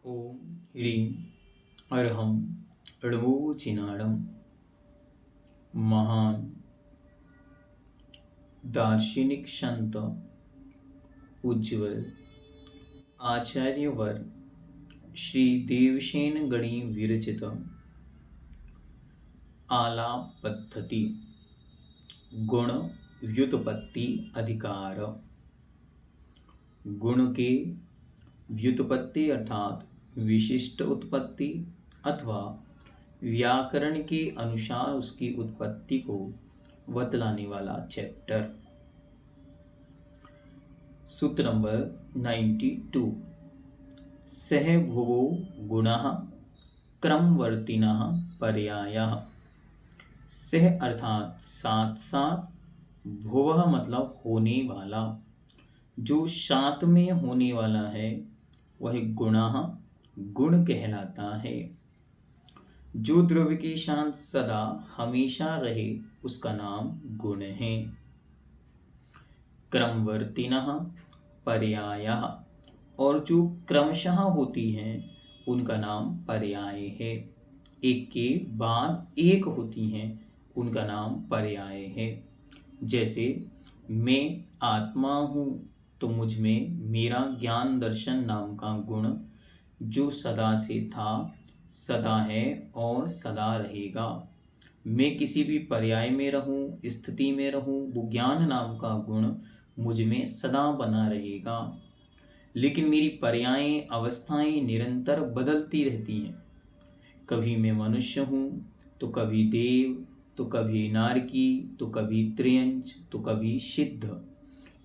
ओम ह्रीं अरहं णवोचिनाडं महान दार्शनिक संत उज्ज्वल आचार्यवर श्री देवसेन गणी विरचित आलाप पद्धति गुण व्युत्पत्ति अधिकार। गुण के व्युत्पत्ति अर्थात विशिष्ट उत्पत्ति अथवा व्याकरण के अनुसार उसकी उत्पत्ति को बतलाने वाला चैप्टर। सूत्र नंबर 92। सह भुवो गुणः क्रमवर्तिनः पर्यायः। सह अर्थात साथ साथ, भुवः मतलब होने वाला, जो साथ में होने वाला है वह गुणः गुण कहलाता है। जो द्रव्य के साथ सदा हमेशा रहे उसका नाम गुण है। क्रमवर्तिनः पर्यायः, और जो क्रमशः होती हैं उनका नाम पर्याय है। एक के बाद एक होती हैं उनका नाम पर्याय है। जैसे मैं आत्मा हूँ तो मुझ में मेरा ज्ञान दर्शन नाम का गुण जो सदा से था, सदा है और सदा रहेगा। मैं किसी भी पर्याय में रहूं, स्थिति में रहूं, वो ज्ञान नाम का गुण मुझ में सदा बना रहेगा। लेकिन मेरी पर्यायें, अवस्थाएं निरंतर बदलती रहती हैं। कभी मैं मनुष्य हूँ तो कभी देव, तो कभी नारकी, तो कभी त्रियंच, तो कभी सिद्ध।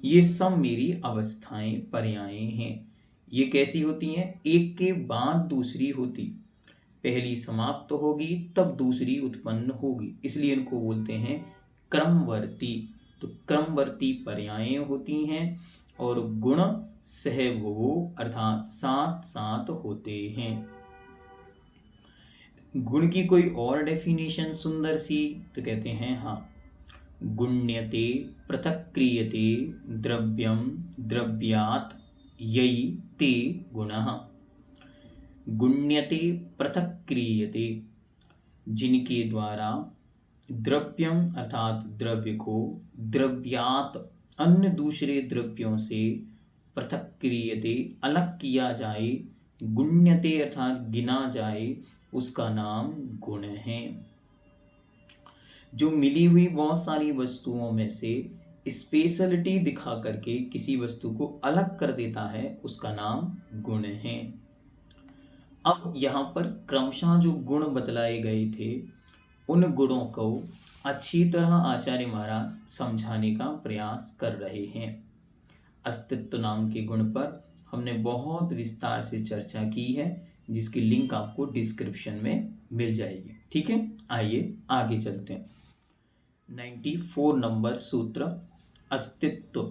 ये सब मेरी अवस्थाएं, पर्यायें हैं। ये कैसी होती हैं? एक के बाद दूसरी होती, पहली समाप्त होगी तब दूसरी उत्पन्न होगी, इसलिए इनको बोलते हैं क्रमवर्ती। तो क्रमवर्ती पर्यायें होती हैं और गुण सहभुवो अर्थात साथ साथ होते हैं। गुण की कोई और डेफिनेशन सुंदर सी, तो कहते हैं हाँ, गुण्यते पृथक क्रियते द्रव्यम द्रव्यात् ययि ते गुणः। गुण्यते पृथक क्रियते, जिनके द्वारा द्रव्यम अर्थात द्रव्य को द्रव्यात् अन्य दूसरे द्रव्यों से पृथक क्रियते अलग किया जाए, गुण्यते अर्थात गिना जाए, उसका नाम गुण है। जो मिली हुई बहुत सारी वस्तुओं में से स्पेशलिटी दिखा करके किसी वस्तु को अलग कर देता है उसका नाम गुण है। अब यहाँ पर क्रमशः जो गुण बतलाए गए थे उन गुणों को अच्छी तरह आचार्य महाराज समझाने का प्रयास कर रहे हैं। अस्तित्व नाम के गुण पर हमने बहुत विस्तार से चर्चा की है, जिसकी लिंक आपको डिस्क्रिप्शन में मिल जाएगी। ठीक है, आइए आगे चलते हैं। 94 नंबर सूत्र, अस्तित्व।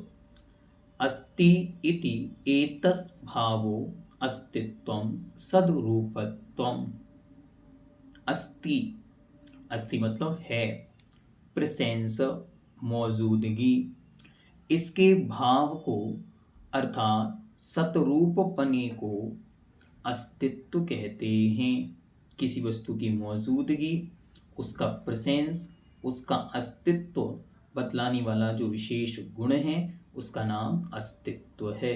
अस्ति इति एतस् भावो अस्तित्वं सद्रूपत्वम्। अस्ति, अस्ति मतलब है, प्रेजेंस मौजूदगी, इसके भाव को अर्थात सतरूपपने को अस्तित्व कहते हैं। किसी वस्तु की मौजूदगी, उसका प्रेजेंस, उसका अस्तित्व बतलाने वाला जो विशेष गुण है उसका नाम अस्तित्व है।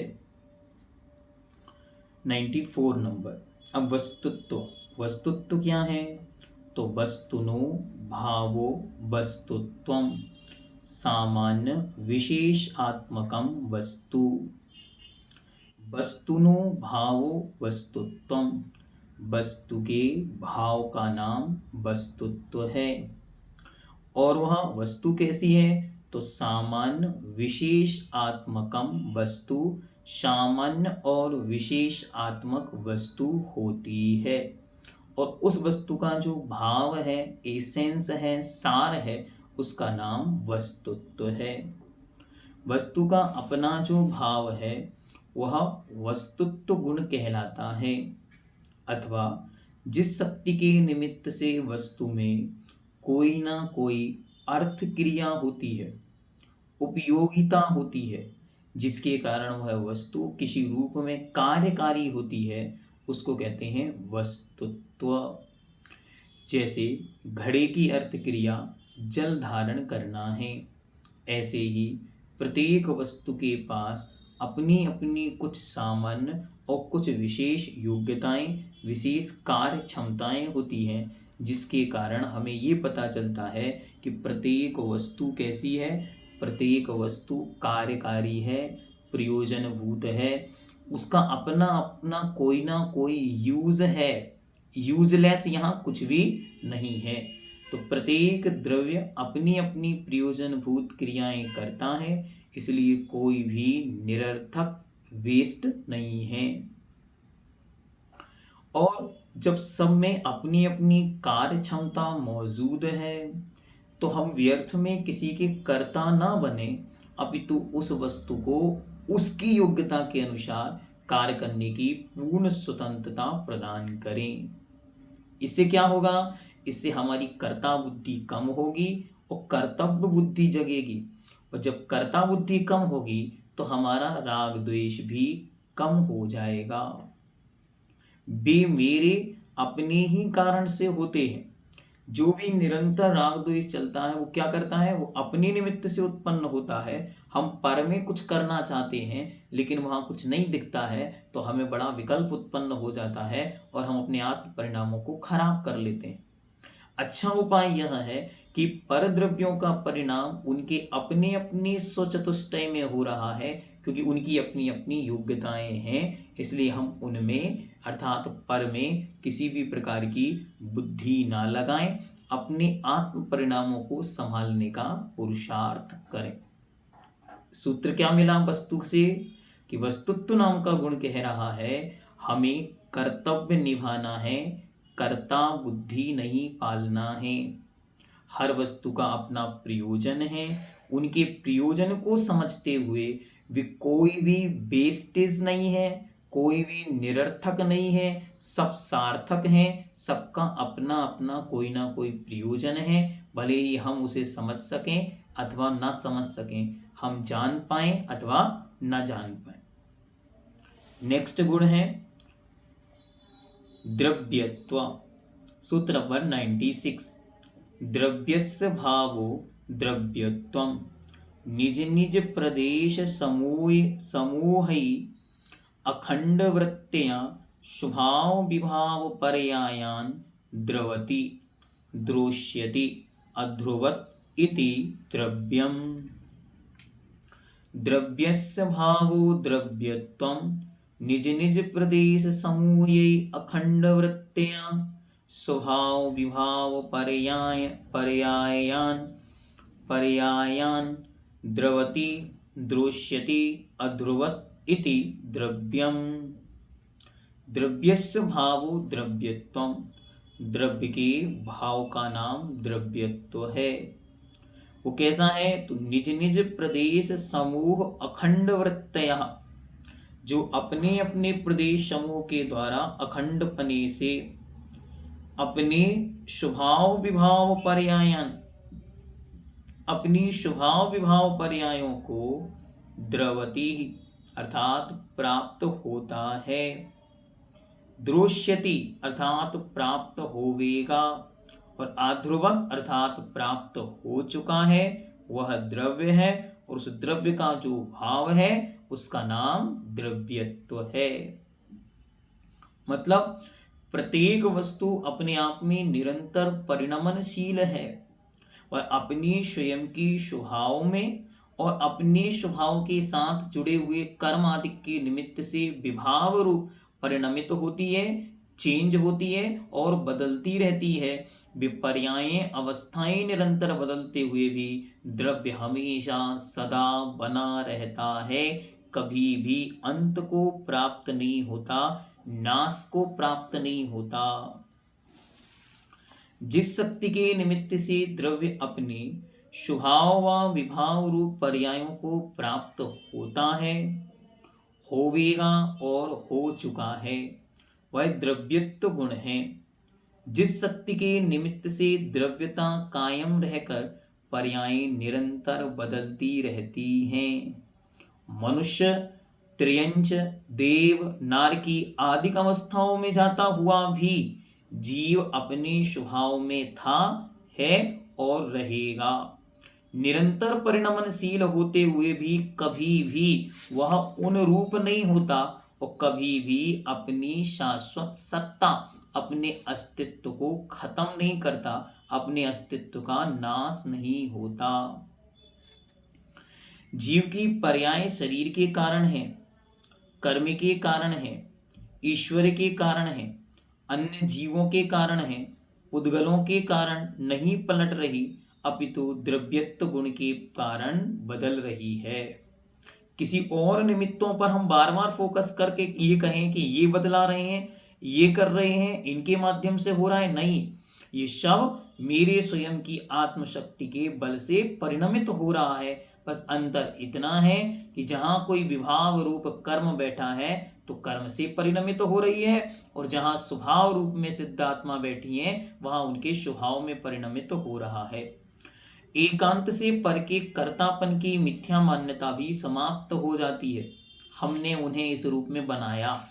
94 नंबर। अब वस्तुत्व, वस्तुत्व क्या है? तो वस्तुनो भावो वस्तुत्वम सामान्य विशेष आत्मकम वस्तु। वस्तुनो भावो वस्तुत्वम, वस्तु के भाव का नाम वस्तुत्व है। और वह वस्तु कैसी है? तो सामान्य विशेष आत्मकम वस्तु, सामान्य और विशेष आत्मक वस्तु होती है। और उस वस्तु का जो भाव है, एसेंस है, सार है, उसका नाम वस्तुत्व है। वस्तु का अपना जो भाव है वह वस्तुत्व गुण कहलाता है। अथवा जिस शक्ति के निमित्त से वस्तु में कोई ना कोई अर्थ क्रिया होती है, उपयोगिता होती है, जिसके कारण वह वस्तु किसी रूप में कार्यकारी होती है, उसको कहते हैं वस्तुत्व। जैसे घड़े की अर्थ क्रिया जल धारण करना है, ऐसे ही प्रत्येक वस्तु के पास अपनी अपनी कुछ सामान्य और कुछ विशेष योग्यताएं, विशेष कार्य क्षमताएं होती हैं, जिसके कारण हमें ये पता चलता है कि प्रत्येक वस्तु कैसी है। प्रत्येक वस्तु कार्यकारी है, प्रयोजनभूत है, उसका अपना अपना कोई ना कोई यूज है। यूजलेस यहाँ कुछ भी नहीं है। तो प्रत्येक द्रव्य अपनी अपनी प्रयोजनभूत क्रियाएं करता है, इसलिए कोई भी निरर्थक वेस्ट नहीं है। और जब सब में अपनी अपनी कार्य क्षमता मौजूद है, तो हम व्यर्थ में किसी के कर्ता ना बने, अपितु उस वस्तु को उसकी योग्यता के अनुसार कार्य करने की पूर्ण स्वतंत्रता प्रदान करें। इससे क्या होगा? इससे हमारी कर्ता बुद्धि कम होगी और कर्तव्य बुद्धि जगेगी। और जब कर्ता बुद्धि कम होगी तो हमारा राग द्वेष भी कम हो जाएगा। वे मेरे अपने ही कारण से होते हैं। जो भी निरंतर राग द्वेष चलता है वो क्या करता है? वो अपने निमित्त से उत्पन्न होता है। हम पर में कुछ करना चाहते हैं लेकिन वहां कुछ नहीं दिखता है, तो हमें बड़ा विकल्प उत्पन्न हो जाता है और हम अपने आत्म परिणामों को खराब कर लेते हैं। अच्छा उपाय यह है कि पर द्रव्यों का परिणाम उनके अपने अपने स्वचतुष्टय में हो रहा है, क्योंकि उनकी अपनी अपनी योग्यताएं हैं, इसलिए हम उनमें अर्थात पर में किसी भी प्रकार की बुद्धि ना लगाएं, अपने आत्म परिणामों को संभालने का पुरुषार्थ करें। सूत्र क्या मिला वस्तु से? कि वस्तुत्व नाम का गुण कह रहा है हमें कर्तव्य निभाना है, कर्ता बुद्धि नहीं पालना है। हर वस्तु का अपना प्रयोजन है, उनके प्रयोजन को समझते हुए वे कोई भी वेस्टेज नहीं है, कोई भी निरर्थक नहीं है, सब सार्थक हैं, सबका अपना अपना कोई ना कोई प्रयोजन है। भले ही हम उसे समझ सकें अथवा ना समझ सकें, हम जान पाएं अथवा ना जान पाएं। नेक्स्ट गुण है द्रव्यत्व। सूत्र नंबर 96। द्रव्यस्य भावो द्रव्यत्वम् निज निज प्रदेश समूहै अखंड वृत्त्या स्वभाव विभाव पर्यायान् द्रवति द्रोष्यति अध्रुवत् इति द्रव्यम्। द्रव्यस्य भावो द्रव्यत्वम् निज निज प्रदेश समूहै अखंड वृत्त्या स्वभाव विभाव पर्यायान् द्रवति द्रोष्यति अध्रुवत् इति द्रव्यम्। द्रव्यस्य भावो द्रव्यत्वम्, द्रव्य के भाव का नाम द्रव्यत्व है। वो कैसा है? तो निज निज प्रदेश समूह अखंड वृत्तयः, जो अपने अपने प्रदेश समूह के द्वारा अखंड पने से अपने स्वभाव विभाव पर्यायन, अपनी स्वभाव विभाव पर्यायों को द्रवति अर्थात प्राप्त होता है, द्रोष्यति अर्थात प्राप्त होवेगा, और आध्रुवत अर्थात प्राप्त हो चुका है, वह द्रव्य है। और उस द्रव्य का जो भाव है उसका नाम द्रव्यत्व है। मतलब प्रत्येक वस्तु अपने आप में निरंतर परिणमनशील है। वह अपनी स्वयं की स्वभाव में और अपने स्वभाव के साथ जुड़े हुए कर्म आदि के निमित्त से विभाव रूप परिणमित होती है, चेंज होती है और बदलती रहती है। विपर्यायें अवस्थाएं निरंतर बदलते हुए भी द्रव्य हमेशा सदा बना रहता है, कभी भी अंत को प्राप्त नहीं होता, नाश को प्राप्त नहीं होता। जिस शक्ति के निमित्त से द्रव्य अपने स्वभाव व विभाव रूप पर्यायों को प्राप्त होता है, होवेगा और हो चुका है, वह द्रव्यत्व गुण है। जिस शक्ति के निमित्त से द्रव्यता कायम रहकर पर्यायें निरंतर बदलती रहती हैं। मनुष्य त्र्यंच, देव, नारकी आदि अवस्थाओं में जाता हुआ भी जीव अपने स्वभाव में था, है और रहेगा। निरंतर परिणमनशील होते हुए भी कभी भी वह उन रूप नहीं होता और कभी भी अपनी शाश्वत सत्ता, अपने अस्तित्व को खत्म नहीं करता, अपने अस्तित्व का नाश नहीं होता। जीव की पर्याय शरीर के कारण है, कर्म के कारण है, ईश्वर के कारण है, अन्य जीवों के कारण है, उद्गलों के कारण नहीं पलट रही, अपितु द्रव्यत्व गुण के कारण बदल रही है। किसी और निमित्तों पर हम बार बार फोकस करके ये कहें कि ये बदला रहे हैं, ये कर रहे हैं, इनके माध्यम से हो रहा है, नहीं, ये सब मेरे स्वयं की आत्मशक्ति के बल से परिणमित हो रहा है। बस अंतर इतना है कि जहां कोई विभाव रूप कर्म बैठा है तो कर्म से परिणमित हो रही है, और जहां स्वभाव रूप में सिद्धात्मा बैठी है वहां उनके स्वभाव में परिणमित हो रहा है। एकांत से पर के कर्तापन की मिथ्या मान्यता भी समाप्त हो जाती है। हमने उन्हें इस रूप में बनाया।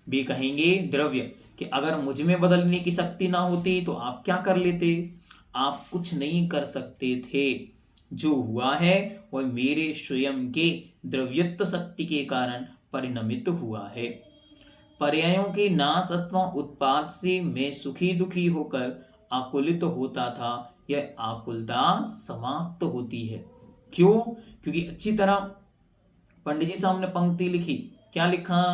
वे कहेंगे द्रव्य कि अगर मुझ में बदलने की शक्ति ना होती तो आप क्या कर लेते? आप कुछ नहीं कर सकते थे। जो हुआ है वह मेरे स्वयं के द्रव्यत्व शक्ति के कारण परिणमित हुआ है। पर्यायों के नाश अथवा उत्पाद से मैं सुखी दुखी होकर आकुलित होता था, यह आकुलता समाप्त होती है। क्यों? क्योंकि अच्छी तरह पंडित जी साहब ने पंक्ति लिखी। क्या लिखा?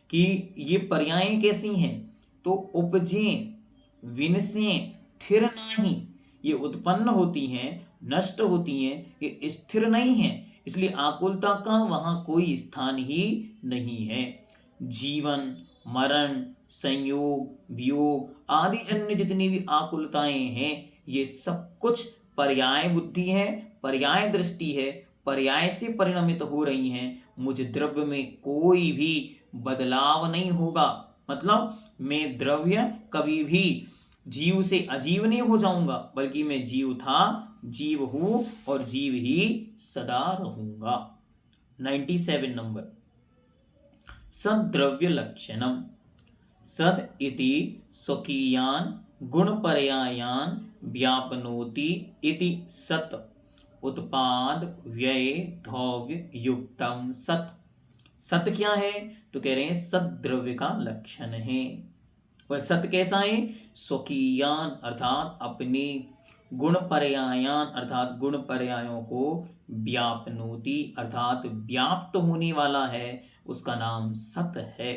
कि ये पर्यायें कैसी हैं? तो उपजें विनसें थिर नाही, ये उत्पन्न होती हैं, नष्ट होती हैं, ये स्थिर नहीं हैं, इसलिए आकुलता का वहां कोई स्थान ही नहीं है। जीवन, मरण, संयोग, वियोग आदि जन्य जितनी भी आकुलताएं हैं, ये सब कुछ पर्याय बुद्धि है, पर्याय दृष्टि है, पर्याय से परिणमित हो रही हैं। मुझ द्रव्य में कोई भी बदलाव नहीं होगा। मतलब मैं द्रव्य कभी भी जीव से अजीव नहीं हो जाऊंगा, बल्कि मैं जीव था, जीव हूं और जीव ही सदा रहूंगा। 97 नंबर। सद्द्रव्य लक्षणम। सद इति स्वकीयान गुणपर्यायान व्यापनोति इति सत्। उत्पाद व्यय धौव्य युक्तम सत्। सत क्या है? तो कह रहे हैं सद्द्रव्य का लक्षण है। वह सत कैसा है? स्वकीयान अर्थात अपने, गुणपर्यायान अर्थात गुण पर्यायों को, व्यापनोति अर्थात व्याप्त होने वाला है, उसका नाम सत है।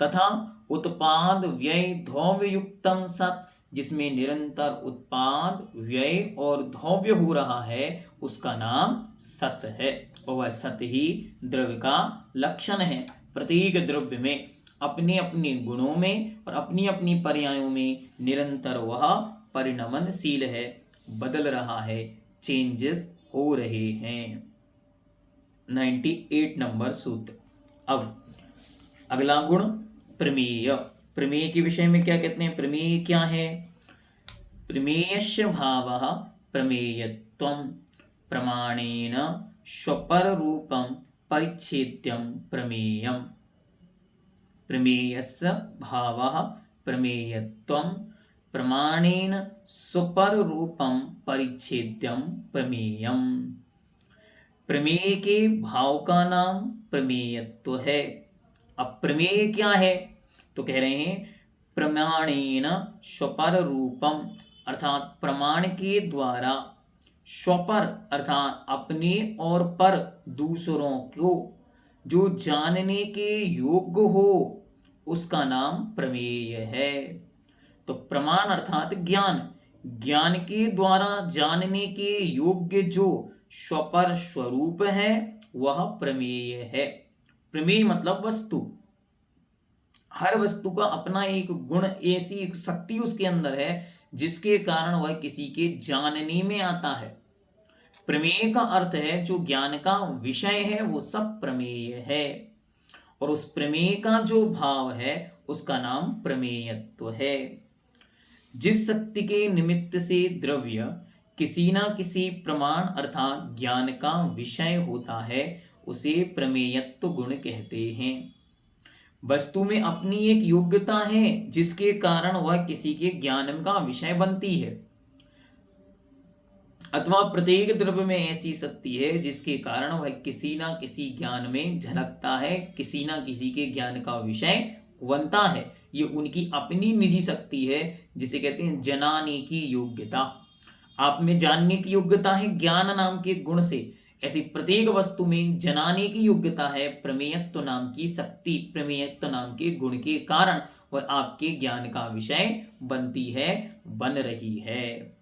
तथा उत्पाद व्यय धौव्य युक्तम सत, जिसमें निरंतर उत्पाद व्यय और धौव्य हो रहा है, उसका नाम सत है। और वह सत ही द्रव्य का लक्षण है। प्रत्येक द्रव्य में अपने अपने गुणों में और अपनी अपनी पर्यायों में निरंतर वह परिणमनशील है, बदल रहा है, चेंजेस हो रहे हैं। 98 नंबर सूत्र। अब अगला गुण प्रमेय। प्रमेय के विषय में क्या कहते हैं? प्रमेय क्या है? प्रमेयस्य भावः प्रमेयत्वं प्रमाणेन स्वपर रूपं परिच्छेद्यं प्रमेयम्। प्रमेयस्य भावः प्रमेयत्वं प्रमाणेन स्वपर रूपं परिच्छेद्यं प्रमेयम्। प्रमेय के भाव का नाम प्रमेयत्व है। अब प्रमेय क्या है? तो कह रहे हैं प्रमाणेन स्वपर रूपम, अर्थात प्रमाण के द्वारा, स्वपर अर्थात अपने और पर दूसरों को जो जानने के योग्य हो, उसका नाम प्रमेय है। तो प्रमाण अर्थात ज्ञान, ज्ञान के द्वारा जानने के योग्य जो स्वपर स्वरूप है वह प्रमेय है। प्रमेय मतलब वस्तु। हर वस्तु का अपना एक गुण, ऐसी एक शक्ति उसके अंदर है जिसके कारण वह किसी के जानने में आता है। प्रमेय का अर्थ है जो ज्ञान का विषय है वो सब प्रमेय है, और उस प्रमेय का जो भाव है उसका नाम प्रमेयत्व है। जिस शक्ति के निमित्त से द्रव्य किसी ना किसी प्रमाण अर्थात ज्ञान का विषय होता है, उसे प्रमेयत्व गुण कहते हैं। वस्तु में अपनी एक योग्यता है जिसके कारण वह किसी के ज्ञान का विषय बनती है, अथवा प्रत्येक द्रव्य में ऐसी शक्ति है जिसके कारण वह किसी ना किसी ज्ञान में झलकता है, किसी ना किसी के ज्ञान का विषय बनता है। ये उनकी अपनी निजी शक्ति है जिसे कहते हैं जनाने की योग्यता। आप में जानने की योग्यता है ज्ञान नाम के गुण से, ऐसी प्रत्येक वस्तु में जनाने की योग्यता है प्रमेयत्व नाम की शक्ति, प्रमेयत्व नाम के गुण के कारण वह आपके ज्ञान का विषय बनती है, बन रही है।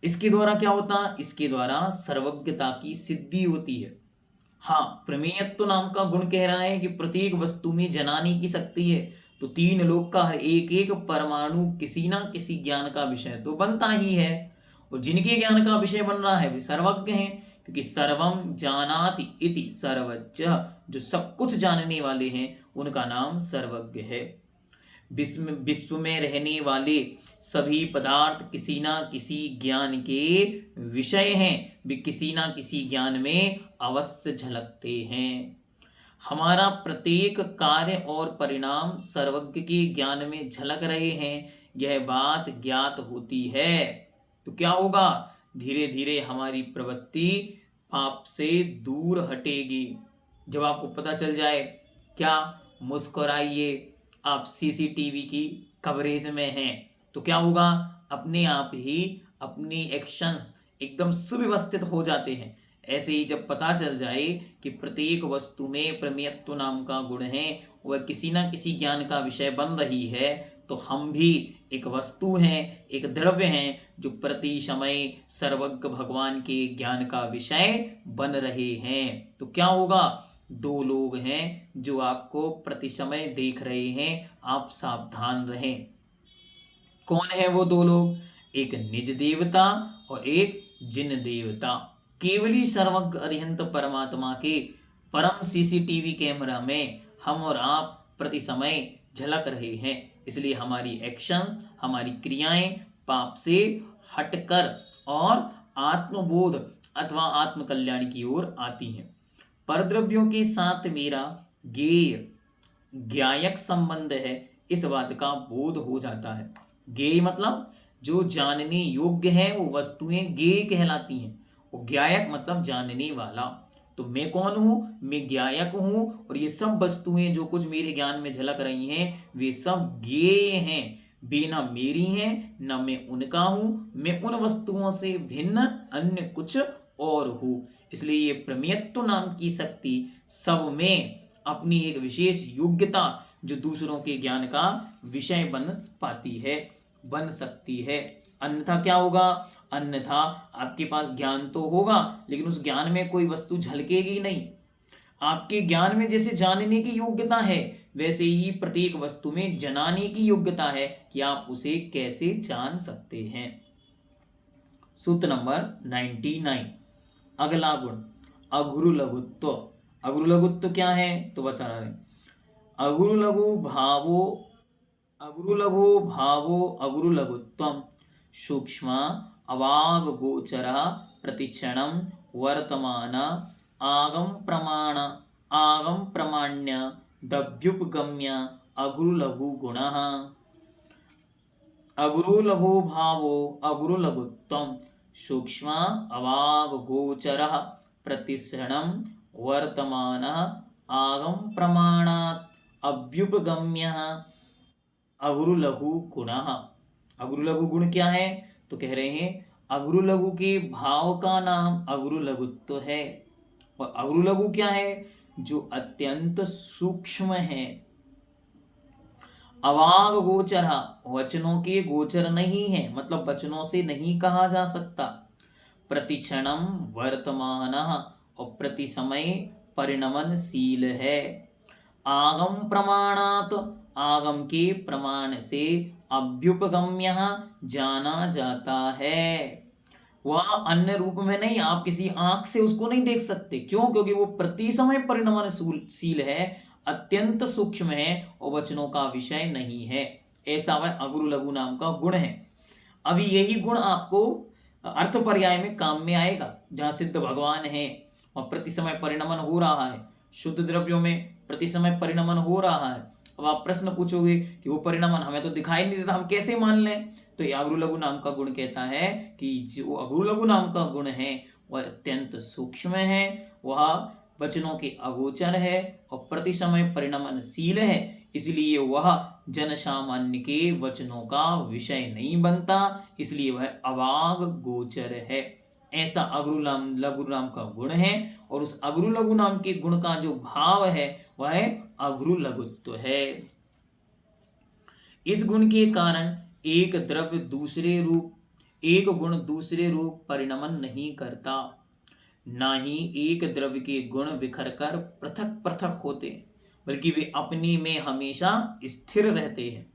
इसके द्वारा क्या होता? इसके द्वारा सर्वज्ञता की सिद्धि होती है। हाँ, प्रमेयत्व नाम का गुण कह रहा है कि प्रत्येक वस्तु में जनाने की शक्ति है, तो तीन लोक का हर एक एक परमाणु किसी ना किसी ज्ञान का विषय तो बनता ही है, और जिनके ज्ञान का विषय बन रहा है वे सर्वज्ञ हैं, क्योंकि सर्वम जानाति इति सर्वज्ञ, जो सब कुछ जानने वाले हैं उनका नाम सर्वज्ञ है। विश्व में रहने वाले सभी पदार्थ किसी ना किसी ज्ञान के विषय हैं, वे किसी ना किसी ज्ञान में अवश्य झलकते हैं। हमारा प्रत्येक कार्य और परिणाम सर्वज्ञ के ज्ञान में झलक रहे हैं, यह बात ज्ञात होती है तो क्या होगा? धीरे धीरे हमारी प्रवृत्ति पाप से दूर हटेगी। जब आपको पता चल जाए, क्या मुस्कुराइए, आप सीसीटीवी की कवरेज में हैं, तो क्या होगा? अपने आप ही अपनी एक्शंस एकदम सुव्यवस्थित हो जाते हैं। ऐसे ही जब पता चल जाए कि प्रत्येक वस्तु में प्रमेयत्व नाम का गुण है, वह किसी ना किसी ज्ञान का विषय बन रही है, तो हम भी एक वस्तु हैं, एक द्रव्य हैं जो प्रति समय सर्वज्ञ भगवान के ज्ञान का विषय बन रहे हैं। तो क्या होगा? दो लोग हैं जो आपको प्रति समय देख रहे हैं, आप सावधान रहें। कौन है वो दो लोग? एक निज देवता और एक जिन देवता। केवली सर्वज्ञ अरिहंत परमात्मा के परम सीसीटीवी कैमरा में हम और आप प्रति समय झलक रहे हैं, इसलिए हमारी एक्शंस, हमारी क्रियाएं पाप से हटकर और आत्मबोध अथवा आत्म कल्याण की ओर आती हैं। परद्रव्यों के साथ मेरा ज्ञेय ज्ञायक संबंध है, इस बात का बोध हो जाता है। ज्ञेय मतलब जो जानने योग्य है, वो वस्तुएं ज्ञेय कहलाती हैं। वो ज्ञायक मतलब जानने वाला। तो मैं कौन हूं? मैं ज्ञायक हूं, और ये सब वस्तुएं जो कुछ मेरे ज्ञान में झलक रही हैं वे सब ज्ञेय हैं। वे ना मेरी हैं ना मैं उनका हूं, मैं उन वस्तुओं से भिन्न अन्य कुछ और हूं। इसलिए ये प्रमेयत्व नाम की शक्ति सब में अपनी एक विशेष योग्यता जो दूसरों के ज्ञान का विषय बन पाती है, बन सकती है। अन्यथा क्या होगा? अन्यथा आपके पास ज्ञान तो होगा लेकिन उस ज्ञान में कोई वस्तु झलकेगी नहीं। आपके ज्ञान में जैसे जानने की योग्यता है, वैसे ही प्रत्येक वस्तु में जनाने की योग्यता है कि आप उसे कैसे जान सकते हैं। सूत्र नंबर 99, अगला गुण अगुरु लघुत्व। अगुरु लघुत्व क्या है तो बता रहे हैं। अगुरु लघु भावो अगुरु लघुत्वम सूक्ष्म अवाग गोचर प्रतिक्षणम वर्तमान आगम प्रमाण्य दभ्युपगम्य अगुरु लघु गुणः। अगुरु लघु भावो अगुरु लघुत्वम सूक्ष्म अवाग गोचर प्रतिक्षणम वर्तमान आगम प्रमाणात् अभ्युपगम्य अगुरु लघु गुणः। अगुरु लघु गुण क्या है तो कह रहे हैं अगुरु लघु के भाव का नाम अगुरु लघुत्व है। और अगुरु लघु क्या है? जो अत्यंत सूक्ष्म है। अवाग गोचर, वचनों के गोचर नहीं है, मतलब वचनों से नहीं कहा जा सकता। प्रतिक्षणम वर्तमान, और प्रति समय परिणमनशील है। आगम प्रमाणात, आगम के प्रमाण से अभ्युपगम्य जाना जाता है। वह अन्य रूप में नहीं, आप किसी आंख से उसको नहीं देख सकते। क्यों? क्योंकि वो प्रति समय परिणमनशील है, अत्यंत सूक्ष्म है और वचनों का विषय नहीं है। ऐसा वह अगुरु लघु नाम का गुण है। अभी यही गुण आपको अर्थ पर्याय में काम में आएगा। जहां सिद्ध भगवान है और प्रति समय परिणमन हो रहा है। शुद्ध द्रव्यों में प्रति समय परिणमन हो रहा है। अब आप प्रश्न पूछोगे कि वो परिणमन हमें तो दिखाई नहीं देता, हम कैसे मान लें? तो ये अगरु लघु नाम का गुण कहता है कि जो अगरु लघु नाम का गुण है वह अत्यंत सूक्ष्म है, वह वचनों के अगोचर है और प्रति समय परिणमनशील है, इसलिए वह जन सामान्य के वचनों का विषय नहीं बनता, इसलिए वह अवाग गोचर है। ऐसा अगरु लघु नाम का गुण है और उस अगरु लघु नाम के गुण का जो भाव है वह अगरु लघुत्व है। इस गुण के कारण एक द्रव्य दूसरे रूप, एक गुण दूसरे रूप परिणमन नहीं करता, ना ही एक द्रव्य के गुण बिखर कर पृथक पृथक होते, बल्कि वे अपने में हमेशा स्थिर रहते हैं।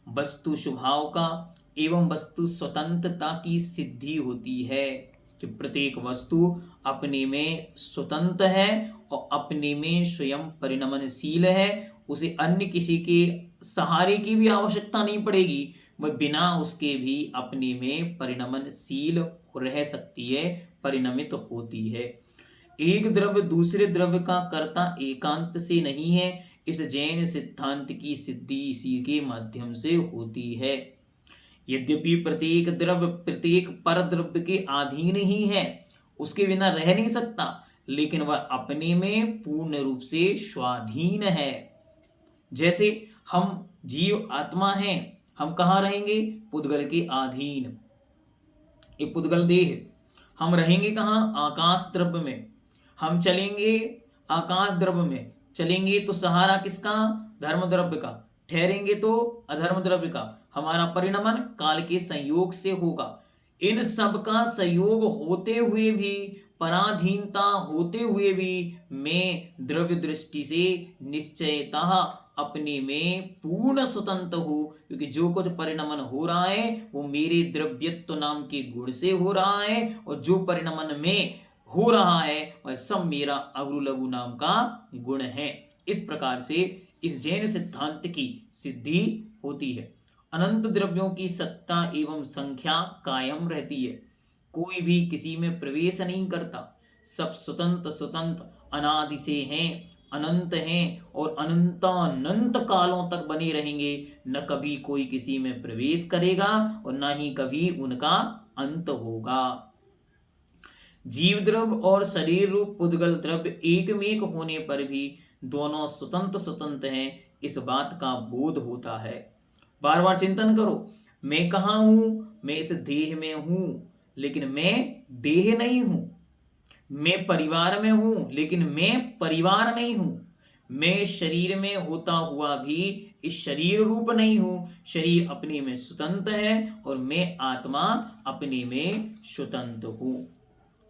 वस्तु स्वभाव का एवं वस्तु स्वतंत्रता की सिद्धि होती है कि प्रत्येक वस्तु अपने में स्वतंत्र है और अपने में स्वयं परिणमनशील है, उसे अन्य किसी के सहारे की भी आवश्यकता नहीं पड़ेगी, वह बिना उसके भी अपने में परिणमनशील रह सकती है, परिणमित होती है। एक द्रव्य दूसरे द्रव्य का कर्ता एकांत से नहीं है, इस जैन सिद्धांत की सिद्धि इसी के माध्यम से होती है। यद्यपि प्रत्येक द्रव्य प्रत्येक पर द्रव्य के अधीन ही है, उसके बिना रह नहीं सकता, लेकिन वह अपने में पूर्ण रूप से स्वाधीन है। जैसे हम जीव आत्मा हैं, हम कहाँ रहेंगे? पुद्गल के अधीन। ये पुद्गल देह, हम रहेंगे कहाँ? आकाश द्रव्य में। हम चलेंगे आकाश द्रव्य में, चलेंगे तो सहारा किसका? धर्म द्रव्य का, ठहरेंगे तो अधर्म द्रव्य का। हमारा परिणमन काल के संयोग से होगा। इन सब का संयोग होते हुए भी, पराधीनता होते हुए भी मैं द्रव्य दृष्टि से निश्चयतः अपने में पूर्ण स्वतंत्र हूं, क्योंकि जो कुछ परिणमन हो रहा है वो मेरे द्रव्यत्व नाम के गुण से हो रहा है, और जो परिणमन में हो रहा है वह सब मेरा अगरु लघु नाम का गुण है। इस प्रकार से इस जैन सिद्धांत की सिद्धि होती है। अनंत द्रव्यों की सत्ता एवं संख्या कायम रहती है, कोई भी किसी में प्रवेश नहीं करता, सब स्वतंत्र स्वतंत्र अनादि से हैं, अनंत हैं और अनंत कालों तक बने रहेंगे। न कभी कोई किसी में प्रवेश करेगा और न ही कभी उनका अंत होगा। जीव द्रव्य और शरीर रूप पुद्गल द्रव्य एकमेक होने पर भी दोनों स्वतंत्र स्वतंत्र हैं, इस बात का बोध होता है। बार बार चिंतन करो, मैं कहाँ हूं? मैं इस देह में हूं, लेकिन मैं देह नहीं हूं। मैं परिवार में हूं, लेकिन मैं परिवार नहीं हूं। मैं शरीर में होता हुआ भी इस शरीर रूप नहीं हूं। शरीर अपने में स्वतंत्र है और मैं आत्मा अपने में स्वतंत्र हूं।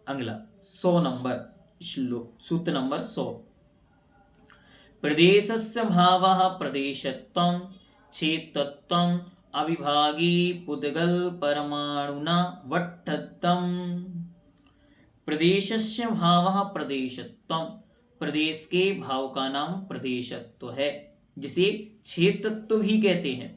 अगला 100 नंबर सूत्र नंबर 100। प्रदेशस्य भावः प्रदेशत्वं क्षेत्रत्वं अविभागी पुद्गल परमाणुना वट्टत्वं। प्रदेशस्य भावः प्रदेशत्वं, प्रदेश के भाव का नाम प्रदेशत्व है, जिसे क्षेत्रत्व भी कहते हैं।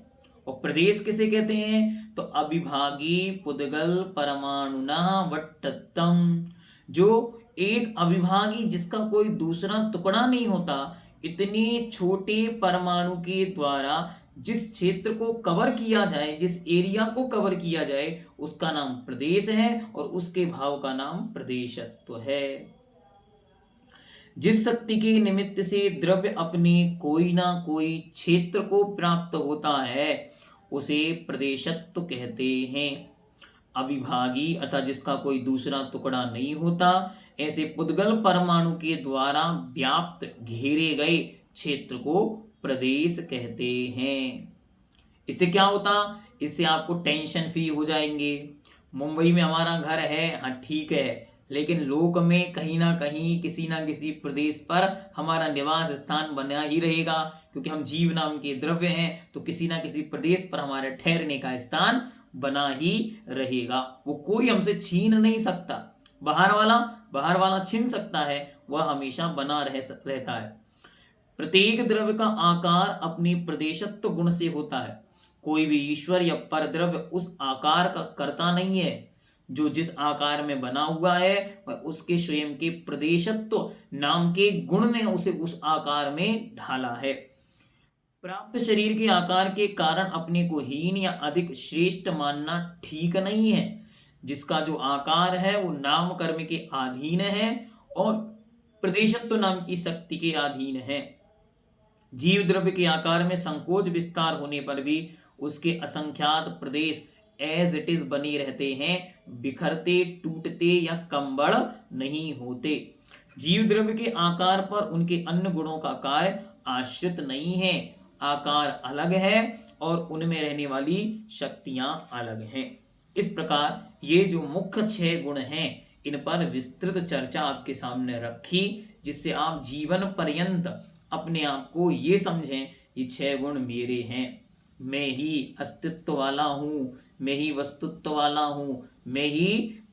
और प्रदेश किसे कहते हैं? तो अविभागी पुद्गल परमाणुना वट्टत्वं, जो एक अविभागी जिसका कोई दूसरा टुकड़ा नहीं होता, इतने छोटे परमाणु के द्वारा जिस क्षेत्र को कवर किया जाए, जिस एरिया को कवर किया जाए, उसका नाम प्रदेश है और उसके भाव का नाम प्रदेशत्व है। जिस शक्ति के निमित्त से द्रव्य अपने कोई ना कोई क्षेत्र को प्राप्त होता है उसे प्रदेशत्व कहते हैं। अविभागी अर्थात जिसका कोई दूसरा टुकड़ा नहीं होता, ऐसे पुद्गल परमाणु के द्वारा व्याप्त घेरे गए क्षेत्र को प्रदेश कहते हैं। इससे क्या होता? इससे आपको टेंशन फ्री हो जाएंगे। मुंबई में हमारा घर है, हाँ ठीक है, लेकिन लोक में कहीं ना कहीं किसी ना किसी प्रदेश पर हमारा निवास स्थान बना ही रहेगा, क्योंकि हम जीव नाम के द्रव्य हैं, तो किसी ना किसी प्रदेश पर हमारे ठहरने का स्थान बना ही रहेगा। वो कोई हमसे छीन नहीं सकता। बाहर वाला छीन सकता है, वह हमेशा बना रहता है। प्रत्येक द्रव्य का आकार अपने प्रदेशत्व गुण से होता है। कोई भी ईश्वर या पर द्रव्य उस आकार का कर्ता नहीं है। जो जिस आकार में बना हुआ है वह उसके स्वयं के प्रदेशत्व नाम के गुण ने उसे उस आकार में ढाला है। प्राप्त शरीर के आकार के कारण अपने को हीन या अधिक श्रेष्ठ मानना ठीक नहीं है। जिसका जो आकार है वो नाम कर्म के अधीन है और प्रदेशत्व नाम की शक्ति के अधीन है। जीव द्रव्य के आकार में संकोच विस्तार होने पर भी उसके असंख्यात प्रदेश एज इट इज बने रहते हैं, बिखरते, टूटते या कंबड़ नहीं होते। जीव द्रव्य के आकार पर उनके अन्य गुणों का कार्य आश्रित नहीं है। आकार अलग है और उनमें रहने वाली शक्तियां अलग हैं। इस प्रकार ये जो मुख्य 6 गुण हैं, इन पर विस्तृत चर्चा आपके सामने रखी, जिससे आप जीवन पर्यंत अपने आप को ये समझें ये 6 गुण मेरे हैं। मैं ही अस्तित्व वाला हूँ, मैं ही वस्तुत्व वाला हूँ, मैं ही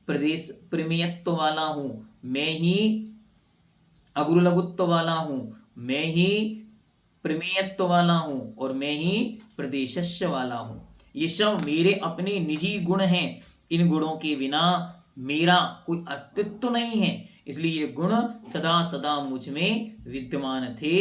प्रदेश प्रमेयत्व वाला हूँ, मैं ही अगुरु लघुत्व वाला हूँ, मैं ही प्रमेयत्व वाला हूँ और मैं ही प्रदेशस्य वाला हूँ। ये सब मेरे अपने निजी गुण हैं। इन गुणों के बिना मेरा कोई अस्तित्व नहीं है। इसलिए ये गुण सदा सदा मुझ में विद्यमान थे,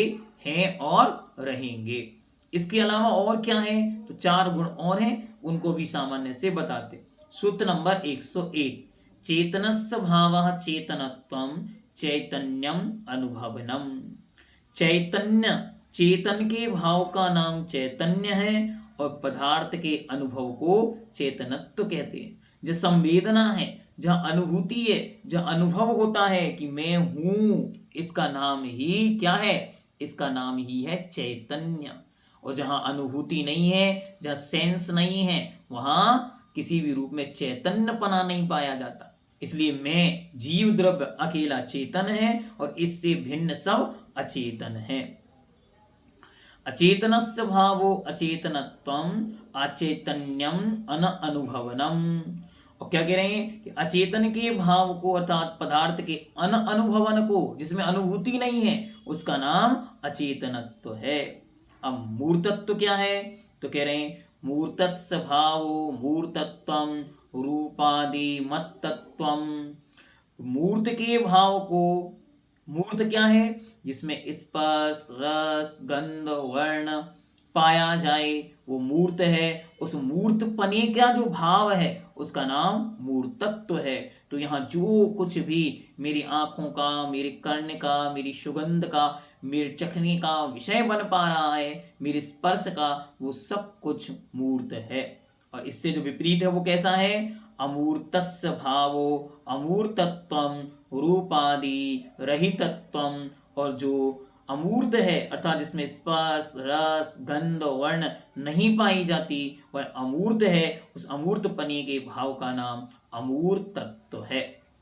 हैं और रहेंगे। इसके अलावा और क्या है, तो 4 गुण और हैं, उनको भी सामान्य से बताते। सूत्र नंबर 101, चेतनस्य भावः चेतनत्वं चैतन्यम अनुभवनम। चैतन्य, चेतन के भाव का नाम चैतन्य है और पदार्थ के अनुभव को चेतनत्व कहते हैं। जो संवेदना है, जहाँ अनुभूति है, जहाँ अनुभव होता है कि मैं हूं, इसका नाम ही क्या है, इसका नाम ही है चैतन्य। और जहाँ अनुभूति नहीं है, जहाँ सेंस नहीं है, वहां किसी भी रूप में चैतन्यपना नहीं पाया जाता। इसलिए मैं जीव द्रव्य अकेला चेतन है और इससे भिन्न सब अचेतन है। अचेतनस्य भावो अचेतनत्वम अचैतन्यम अनुभवनम। और क्या कह रहे हैं कि अचेतन के भाव को अर्थात पदार्थ के अनुभवन को, जिसमें अनुभूति नहीं है, उसका नाम अचेतनत्व है। अब मूर्तत्व क्या है, तो कह रहे हैं मूर्तस्य भावो मूर्तत्वम रूपादि मत्तत्वम। मूर्त के भाव को, मूर्त क्या है, जिसमें स्पर्श रस गंध वर्ण पाया जाए, वो मूर्त है। उस मूर्तपने का जो भाव है उसका नाम मूर्तत्व है। तो यहाँ जो कुछ भी मेरी आंखों का, मेरे कर्ण का, मेरी सुगंध का, मेरे चखने का विषय बन पा रहा है, मेरे स्पर्श का, वो सब कुछ मूर्त है। और इससे जो विपरीत है वो कैसा है, अमूर्तस्य भावो अमूर्तत्वम रूपादि रहितत्वम। और जो अमूर्त है अर्थात जिसमें स्पर्श रस गंध वर्ण नहीं पाई जाती, वह अमूर्त है। उस अमूर्तपने के भाव का नाम अमूर्तत्व है।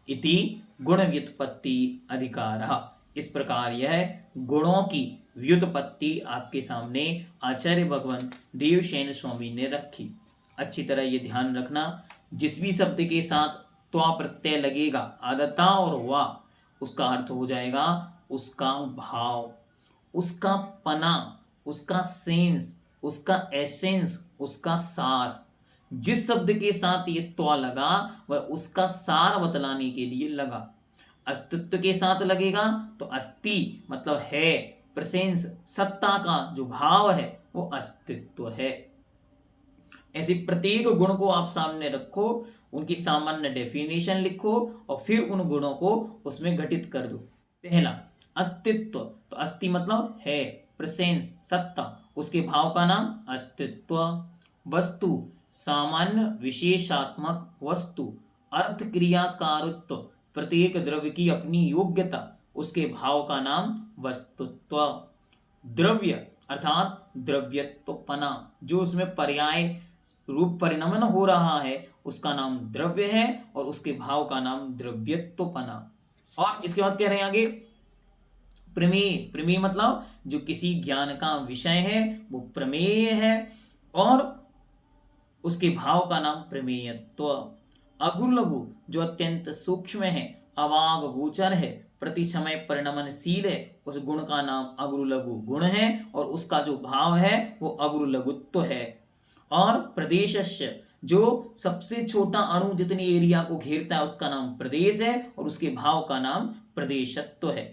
इति गुण व्युत्पत्ति अधिकारः। इस प्रकार यह गुणों की व्युत्पत्ति आपके सामने आचार्य भगवान देवशयन स्वामी ने रखी। अच्छी तरह ये ध्यान रखना, जिस भी शब्द के साथ त्वा प्रत्यय लगेगा आदता और वा, उसका अर्थ हो जाएगा उसका भाव, उसका पना, उसका सेंस, उसका एसेंस, उसका सार। जिस शब्द के साथ ये त्वा लगा वह उसका सार बतलाने के लिए लगा। अस्तित्व के साथ लगेगा तो अस्ति मतलब है, प्रेजेंस, सत्ता का जो भाव है वो अस्तित्व है। ऐसे प्रत्येक गुण को आप सामने रखो, उनकी सामान्य डेफिनेशन लिखो और फिर उन गुणों को उसमें घटित कर दो। पहला अस्तित्व, तो अस्ति मतलब है, प्रेजेंस, सत्ता, उसके भाव का नाम अस्तित्व। वस्तु, सामान्य विशेषात्मक वस्तु, अर्थ क्रिया कारुत्व, प्रत्येक द्रव्य की अपनी योग्यता, उसके भाव का नाम वस्तुत्व। द्रव्य अर्थात द्रव्यत्वपना, जो उसमें पर्याय रूप परिणमन हो रहा है उसका नाम द्रव्य है और उसके भाव का नाम द्रव्यत्वपना। और इसके बाद कह रहे हैं आगे प्रमेय। प्रमेय मतलब जो किसी ज्ञान का विषय है वो प्रमेय है और उसके भाव का नाम प्रमेयत्व। अगुरु लघु जो अत्यंत सूक्ष्म है, अवाग गोचर है, प्रति समय परिणमनशील है, उस गुण का नाम अगुरु लघु गुण है और उसका जो भाव है वो अगुरु लघुत्व है। और प्रदेशस्य जो सबसे छोटा अणु जितनी एरिया को घेरता है उसका नाम प्रदेश है और उसके भाव का नाम प्रदेशत्व है।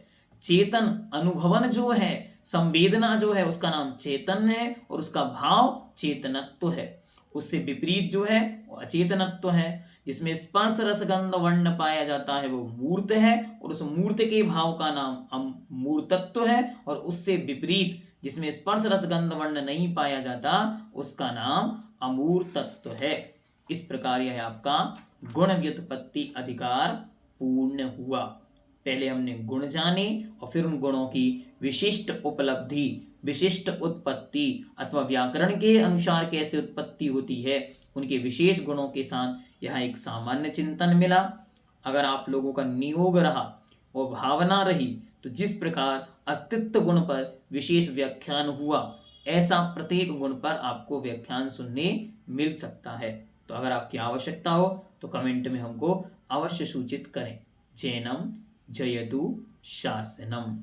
चेतन अनुभवन जो है, संवेदना जो है, उसका नाम चेतन है और उसका भाव चेतनत्व है। उससे विपरीत जो है वो अचेतनत्व है, जिसमें स्पर्श रस गंध वर्ण पाया जाता है वो मूर्त है और उस मूर्त के भाव का नाम अमूर्तत्व है। और उससे विपरीत जिसमें स्पर्श रस गंध वर्ण नहीं पाया जाता उसका नाम अमूर्तत्व है। इस प्रकार यह आपका गुण व्युत्पत्ति अधिकार पूर्ण हुआ। पहले हमने गुण जाने और फिर उन गुणों की विशिष्ट उपलब्धि, विशिष्ट उत्पत्ति अथवा व्याकरण के अनुसार कैसे उत्पत्ति होती है, उनके विशेष गुणों के साथ यहाँ एक सामान्य चिंतन मिला। अगर आप लोगों का नियोग रहा और भावना रही तो जिस प्रकार अस्तित्व गुण पर विशेष व्याख्यान हुआ, ऐसा प्रत्येक गुण पर आपको व्याख्यान सुनने मिल सकता है। तो अगर आपकी आवश्यकता हो तो कमेंट में हमको अवश्य सूचित करें। जैनम जयतु शासनम।